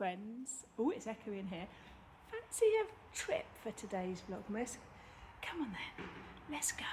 friends. Oh, it's echoing here. Fancy a trip for today's Vlogmas? Come on then, let's go.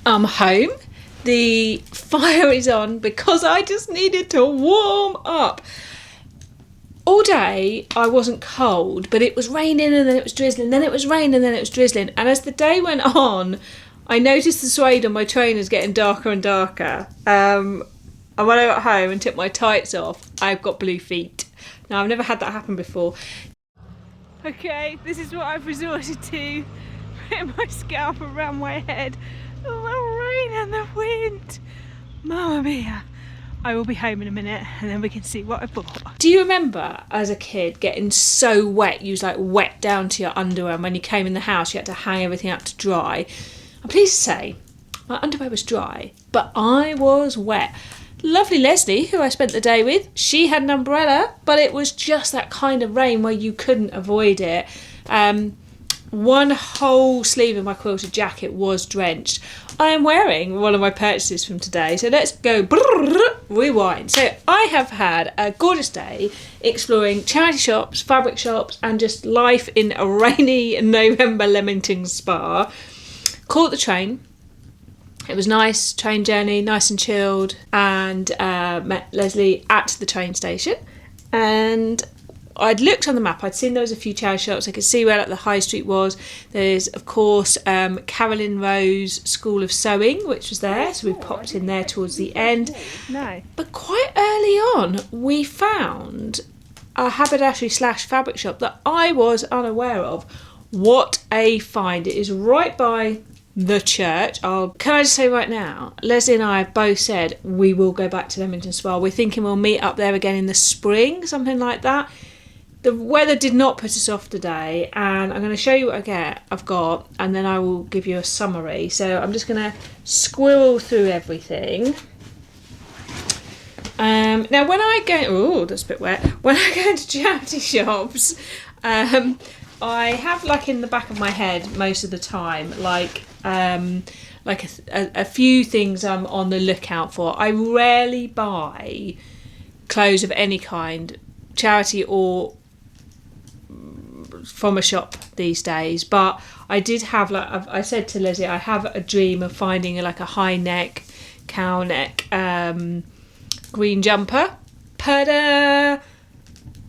I'm home. The fire is on because I just needed to warm up. All day I wasn't cold, but it was raining and then it was drizzling, then it was raining and then it was drizzling. And as the day went on, I noticed the suede on my trainers getting darker and darker. And when I got home and took my tights off, I've got blue feet. Now, I've never had that happen before. Okay, this is what I've resorted to. Putting my scarf around my head. The rain and the wind. Mamma mia. I will be home in a minute and then we can see what I bought. Do you remember as a kid getting so wet, you was like wet down to your underwear, and when you came in the house you had to hang everything up to dry? I'm pleased to say my underwear was dry, but I was wet. Lovely Leslie, who I spent the day with, she had an umbrella, but it was just that kind of rain where you couldn't avoid it. One whole sleeve of my quilted jacket was drenched. I am wearing one of my purchases from today, so let's go rewind. So I have had a gorgeous day exploring charity shops, fabric shops, and just life in a rainy November Leamington Spa. Caught the train. It was nice train journey, nice and chilled, and met Leslie at the train station. And I'd looked on the map, I'd seen there was a few charity shops, I could see where like the high street was. There's of course Carolyn Rowe's School of Sewing, which was there, so we popped in there towards the end. No. But quite early on we found a haberdashery / fabric shop that I was unaware of. What a find. It is right by the church. Can I just say right now, Leslie and I have both said we will go back to Leamington Spa. We're thinking we'll meet up there again in the spring, something like that. The weather did not put us off today, and I'm going to show you what I've got, and then I will give you a summary. So I'm just going to squirrel through everything. Now when I go, oh, that's a bit wet. When I go into charity shops, I have like in the back of my head most of the time, like a few things I'm on the lookout for. I rarely buy clothes of any kind, charity or from a shop these days, but I did have, like I said to Leslie, I have a dream of finding like a high neck, cow neck, green jumper. And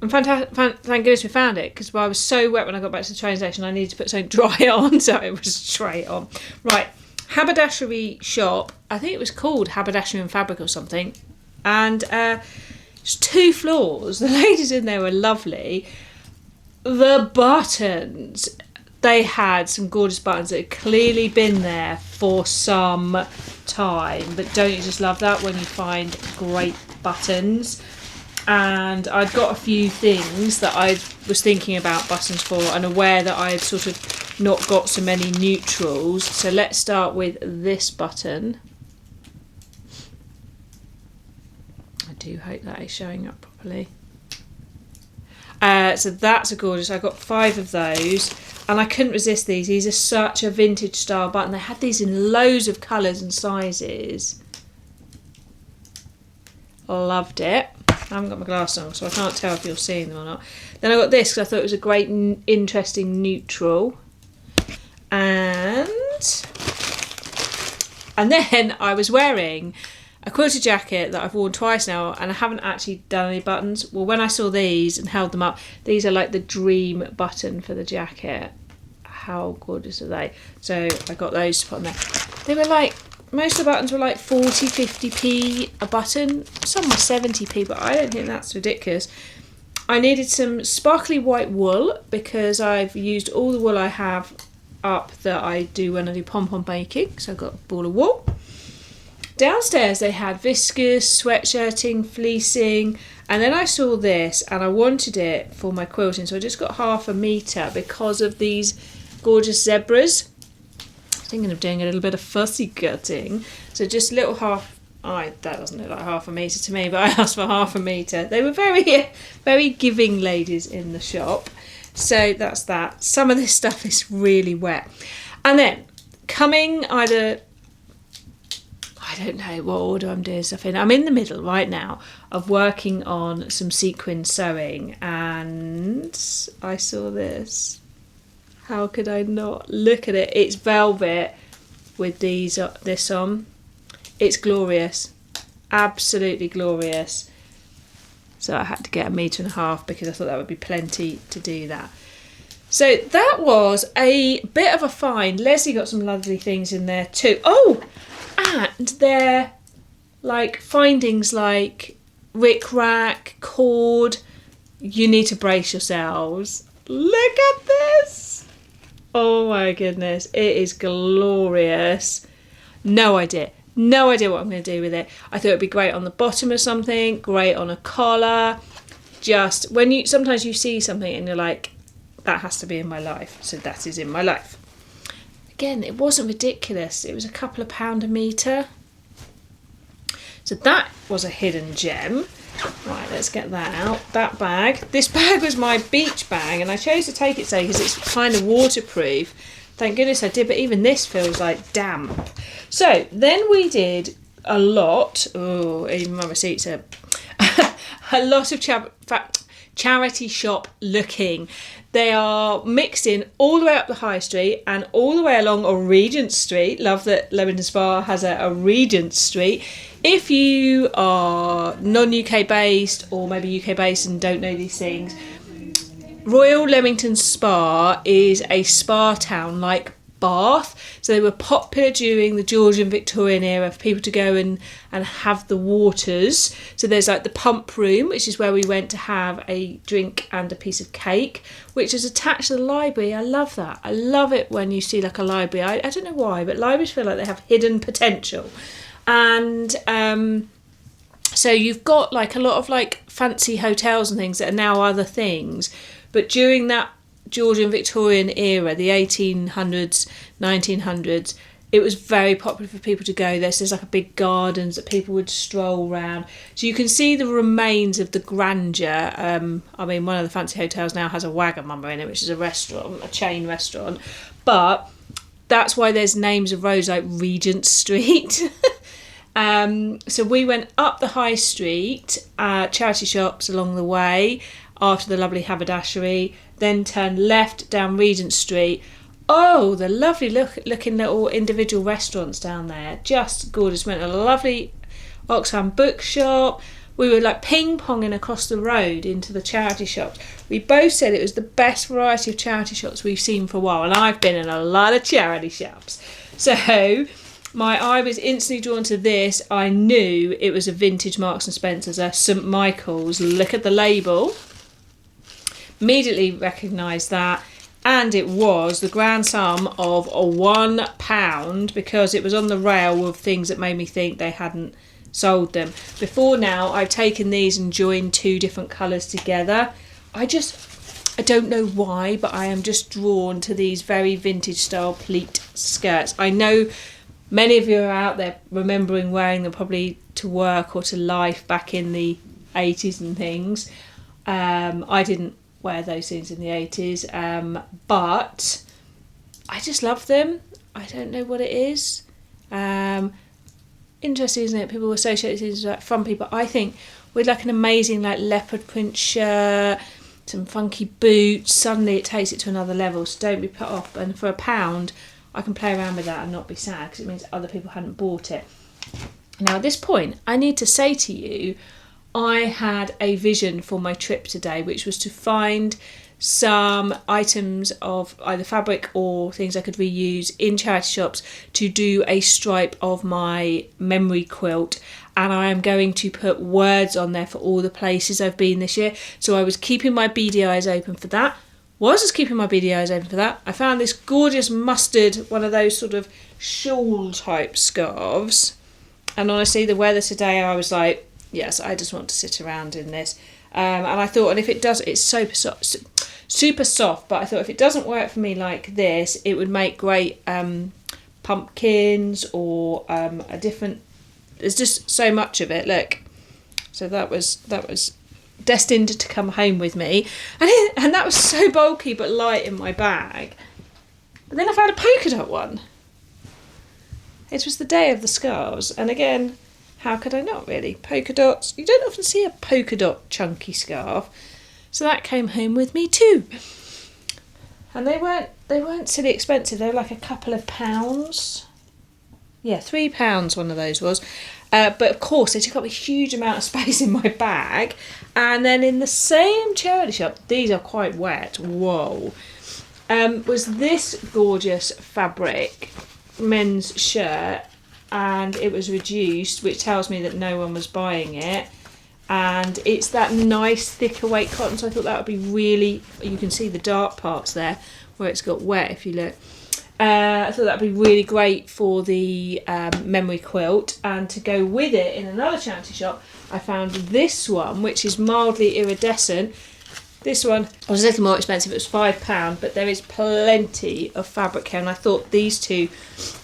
thank goodness we found it, because I was so wet when I got back to the train station I needed to put something dry on, so it was straight on. Right, haberdashery shop, I think it was called Haberdashery and Fabric or something, and it's 2 floors. The ladies in there were lovely. The buttons, they had some gorgeous buttons that had clearly been there for some time, but don't you just love that when you find great buttons? And I'd got a few things that I was thinking about buttons for, and aware that I had sort of not got so many neutrals. So let's start with this button. I do hope that is showing up properly. So that's a gorgeous, I got 5 of those, and I couldn't resist these. These are such a vintage style button. They had these in loads of colours and sizes. Loved it. I haven't got my glasses on, so I can't tell if you're seeing them or not. Then I got this because I thought it was a great, interesting neutral. And then I was wearing a quilted jacket that I've worn twice now, and I haven't actually done any buttons. Well, when I saw these and held them up, these are like the dream button for the jacket. How gorgeous are they? So I got those to put on there. They were like most of the buttons were like 40, 50p a button. Some were 70p, but I don't think that's ridiculous. I needed some sparkly white wool because I've used all the wool I have up that I do when I do pom-pom baking. So I've got a ball of wool. Downstairs they had viscose, sweatshirting, fleecing, and then I saw this and I wanted it for my quilting, so I just got 1/2 metre because of these gorgeous zebras. Thinking of doing a little bit of fussy cutting, so just a little that doesn't look like 1/2 metre to me, but I asked for 1/2 metre. They were very giving ladies in the shop, so that's that. Some of this stuff is really wet. And then coming either, I don't know what order I'm doing stuff in. I'm in the middle right now of working on some sequin sewing, and I saw this. How could I not look at it? It's velvet with this on. It's glorious, absolutely glorious. So I had to get 1.5 meters because I thought that would be plenty to do that. So that was a bit of a find. Leslie got some lovely things in there too. Oh, and they're like findings like rick-rack, cord. You need to brace yourselves. Look at this. Oh my goodness, it is glorious. No idea what I'm going to do with it. I thought it'd be great on the bottom of something, great on a collar. Just sometimes you see something and you're like, that has to be in my life. So that is in my life. Again, it wasn't ridiculous. It was a couple of pound a metre. So that was a hidden gem. Right, let's get that out. That bag. This bag was my beach bag, and I chose to take it today because it's kind of waterproof. Thank goodness I did, but even this feels like damp. So then we did a lot. Oh, even my receipts are a lot of charity shop looking. They are mixed in all the way up the High Street and all the way along a Regent Street. Love that Leamington Spa has a Regent Street. If you are non-UK based or maybe UK based and don't know these things, Royal Leamington Spa is a spa town like Bath. So they were popular during the Georgian Victorian era for people to go and have the waters. So there's like the pump room, which is where we went to have a drink and a piece of cake, which is attached to the library. I love that. I love it when you see like a library. I don't know why, but libraries feel like they have hidden potential. And so you've got like a lot of like fancy hotels and things that are now other things. But during that Georgian Victorian era, the 1800s, 1900s, it was very popular for people to go there. So there's like a big gardens that people would stroll around. So you can see the remains of the grandeur. I mean, one of the fancy hotels now has a Wagamama in it, which is a restaurant, a chain restaurant. But that's why there's names of roads like Regent Street. So we went up the High Street, charity shops along the way, after the lovely Haberdashery, then turned left down Regent Street. Oh, the lovely looking little individual restaurants down there. Just gorgeous. Went to a lovely Oxfam bookshop. We were like ping-ponging across the road into the charity shops. We both said it was the best variety of charity shops we've seen for a while, and I've been in a lot of charity shops. So my eye was instantly drawn to this. I knew it was a vintage Marks and Spencer's, a St Michael's. Look at the label. Immediately recognised that, and it was the grand sum of £1 because it was on the rail with things that made me think they hadn't sold them. Before now, I've taken these and joined 2 different colours together. I don't know why, but I am just drawn to these very vintage style pleat skirts. I know many of you are out there remembering wearing them probably to work or to life back in the 80s and things. I didn't wear those things in the 80s, but I just love them. I don't know what it is. Interesting, isn't it? People associate things like fun people. I think with like an amazing like leopard print shirt, some funky boots, suddenly it takes it to another level. So don't be put off. And for £1, I can play around with that and not be sad because it means other people hadn't bought it. Now at this point, I need to say to you, I had a vision for my trip today, which was to find some items of either fabric or things I could reuse in charity shops to do a stripe of my memory quilt, and I am going to put words on there for all the places I've been this year. So I was keeping my beady eyes open for that. I found this gorgeous mustard, one of those sort of shawl type scarves, and honestly the weather today, I was like, yes, I just want to sit around in this. And I thought, and if it does, it's super soft, but I thought if it doesn't work for me like this, it would make great pumpkins or a different, there's just so much of it, look. So that was destined to come home with me, and that was so bulky but light in my bag. But then I found a polka dot one. It was the day of the scarves, and again, how could I not really? Polka dots, you don't often see a polka dot chunky scarf. So that came home with me too. And they weren't silly expensive, they were like a couple of pounds. Yeah, £3 one of those was. But of course they took up a huge amount of space in my bag. And then in the same charity shop, these are quite wet, whoa, was this gorgeous fabric men's shirt, and it was reduced, which tells me that no one was buying it, and it's that nice thicker weight cotton, so I thought that would be really, you can see the dark parts there where it's got wet if you look. I thought that would be really great for the memory quilt, and to go with it in another charity shop I found this one, which is mildly iridescent. This one was a little more expensive, it was £5, but there is plenty of fabric here, and I thought these two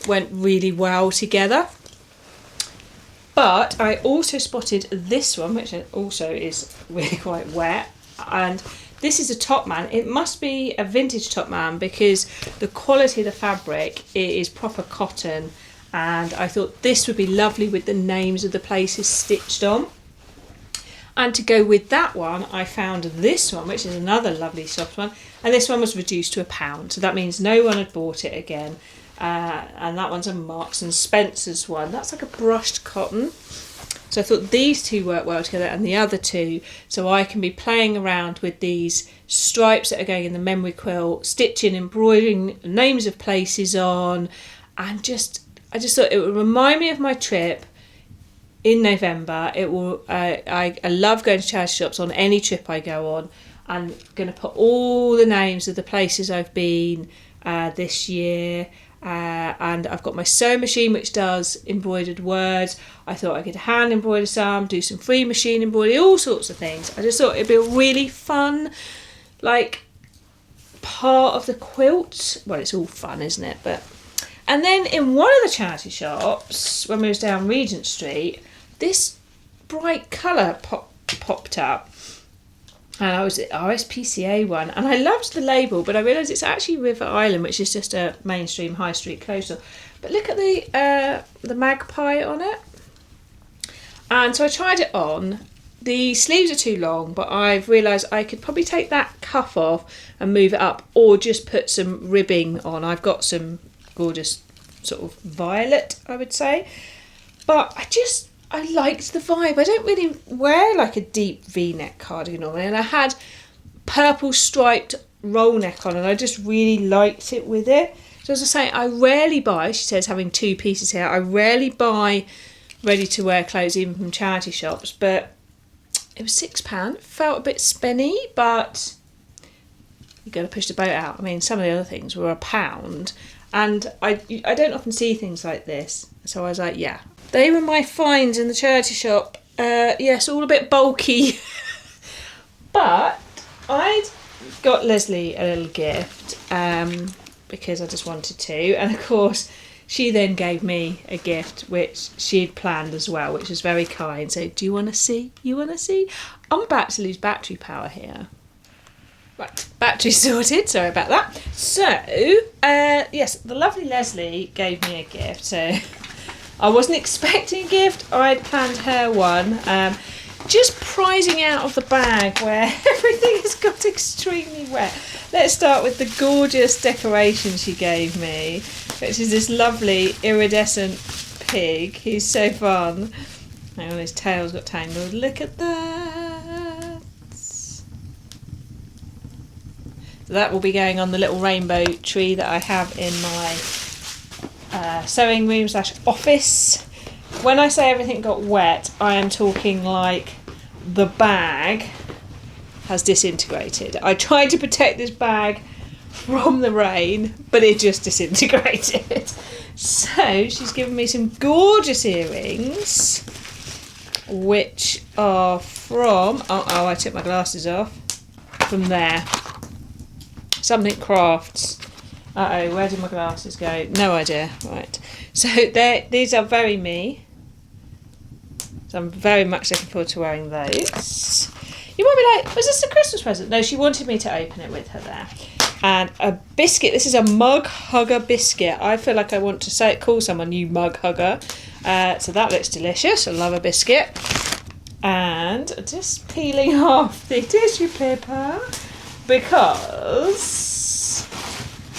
went really well together. But I also spotted this one, which also is really quite wet, and this is a top man. It must be a vintage top man because the quality of the fabric is proper cotton, and I thought this would be lovely with the names of the places stitched on. And to go with that one, I found this one, which is another lovely soft one, and this one was reduced to £1, so that means no one had bought it again. And that one's a Marks and Spencer's one. That's like a brushed cotton. So I thought these two work well together, and the other two, so I can be playing around with these stripes that are going in the memory quilt, stitching, embroidering names of places on, and I just thought it would remind me of my trip in November. It will. I love going to charity shops on any trip I go on. I'm going to put all the names of the places I've been this year. And I've got my sewing machine which does embroidered words. I thought I could hand embroider some, do some free machine embroidery, all sorts of things. I just thought it'd be a really fun, like, part of the quilt. Well, it's all fun, isn't it? And then in one of the charity shops, when we was down Regent Street, this bright colour popped up. And I was at RSPCA one, and I loved the label, but I realised it's actually River Island, which is just a mainstream high street clothes store. But look at the magpie on it. And so I tried it on. The sleeves are too long, but I've realised I could probably take that cuff off and move it up, or just put some ribbing on. I've got some gorgeous sort of violet, I would say. But I liked the vibe. I don't really wear like a deep V-neck cardigan normally, and I had purple striped roll neck on, and I just really liked it with it. So as I say, I rarely buy, she says having two pieces here, I rarely buy ready to wear clothes even from charity shops, but it was £6. Felt a bit spenny, but you got to push the boat out. I mean, some of the other things were £1, and I don't often see things like this, so I was like, yeah. They were my finds in the charity shop. Yes, all a bit bulky. But I'd got Leslie a little gift because I just wanted to. And of course, she then gave me a gift which she'd planned as well, which was very kind. So, do you want to see? You want to see? I'm about to lose battery power here. Right, battery sorted, sorry about that. So, yes, the lovely Leslie gave me a gift. So, I wasn't expecting a gift, I'd planned her one. Just prizing out of the bag where everything has got extremely wet. Let's start with the gorgeous decoration she gave me, which is this lovely iridescent pig. He's so fun. Hang on, his tail's got tangled. Look at that. That will be going on the little rainbow tree that I have in my sewing room / office. When I say everything got wet, I am talking like the bag has disintegrated. I tried to protect this bag from the rain, but it just disintegrated. So she's given me some gorgeous earrings, which are from, I took my glasses off, from there. Something Crafts. Where did my glasses go? No idea. Right. So these are very me. So I'm very much looking forward to wearing those. You might be like, was this a Christmas present? No, she wanted me to open it with her there. And a biscuit. This is a mug hugger biscuit. I feel like I want to call someone you mug hugger. So that looks delicious. I love a biscuit. And just peeling off the tissue paper, because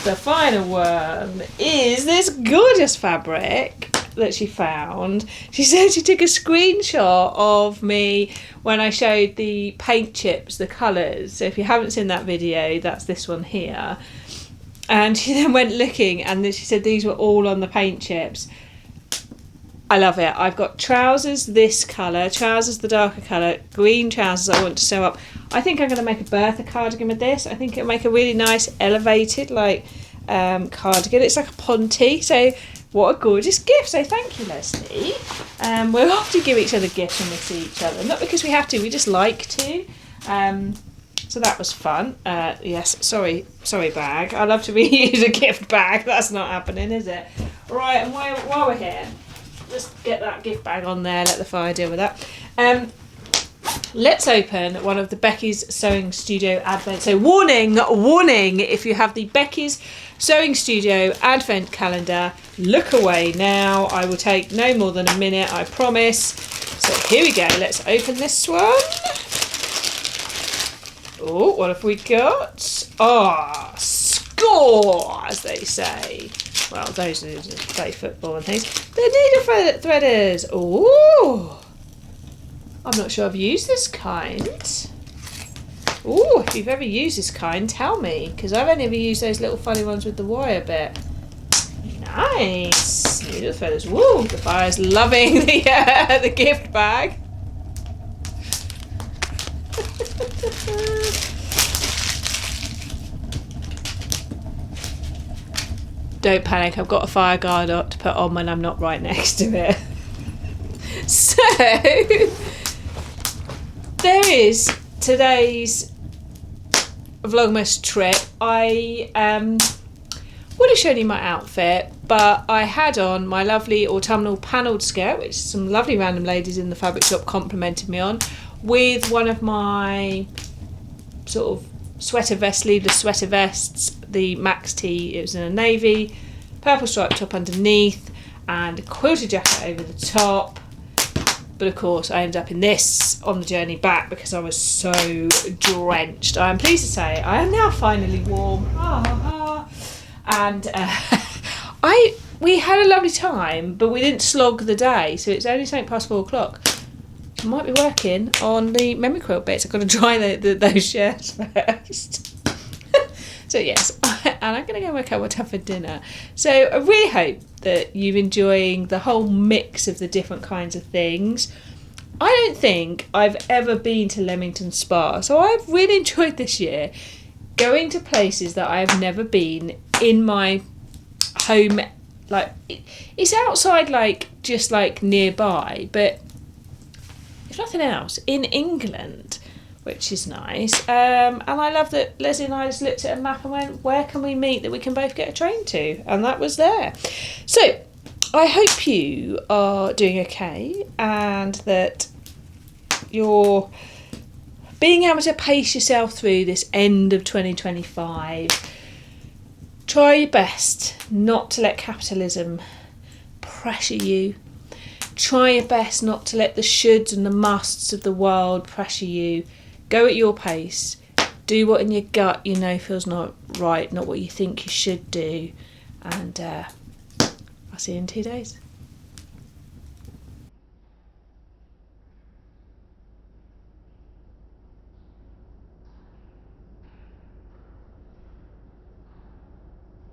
the final one is this gorgeous fabric that she found. She said she took a screenshot of me when I showed the paint chips, the colours. So if you haven't seen that video, that's this one here. And she then went looking, and then she said these were all on the paint chips. I love it. I've got trousers this colour, trousers the darker colour, green trousers I want to sew up. I think I'm going to make a Bertha cardigan with this. I think it'll make a really nice elevated cardigan. It's like a ponte, so what a gorgeous gift. So thank you, Leslie. We'll often give each other gifts when we see each other. Not because we have to, we just like to. So that was fun. Yes, sorry bag. I love to reuse a gift bag. That's not happening, is it? Right, and while we're here, just get that gift bag on there, let the fire deal with that. Let's open one of the Becky's Sewing Studio Advent. So warning, if you have the Becky's Sewing Studio Advent calendar, look away now. I will take no more than a minute, I promise. So here we go, let's open this one. Oh, what have we got? Score, as they say. Well, those are just play football and things. The needle threaders. Oh, I'm not sure I've used this kind. Oh, if you've ever used this kind, tell me, because I've only ever used those little funny ones with the wire bit. Nice. Needle threaders. Woo, the fire's loving the gift bag. Don't panic, I've got a fire guard up to put on when I'm not right next to it. So, there is today's Vlogmas trip. I would have shown you my outfit, but I had on my lovely autumnal panelled skirt, which some lovely random ladies in the fabric shop complimented me on, with one of my sort of sleeveless sweater vests, the Max T. It was in a navy, purple striped top underneath, and a quilted jacket over the top. But of course I ended up in this on the journey back because I was so drenched. I am pleased to say I am now finally warm. And we had a lovely time, but we didn't slog the day, so it's only something past 4 o'clock. I might be working on the memory quilt bits. I've got to dry those shirts first. So yes, and I'm going to go work out what to have for dinner. So I really hope that you're enjoying the whole mix of the different kinds of things. I don't think I've ever been to Leamington Spa, so I've really enjoyed this year going to places that I've never been in my home. Like, it's outside, like just like nearby, but if nothing else, in England, which is nice. And I love that Leslie and I just looked at a map and went, where can we meet that we can both get a train to? And that was there. So I hope you are doing okay and that you're being able to pace yourself through this end of 2025. Try your best not to let capitalism pressure you. Try your best not to let the shoulds and the musts of the world pressure you. Go at your pace. Do what in your gut you know feels not right, not what you think you should do. And I'll see you in 2 days.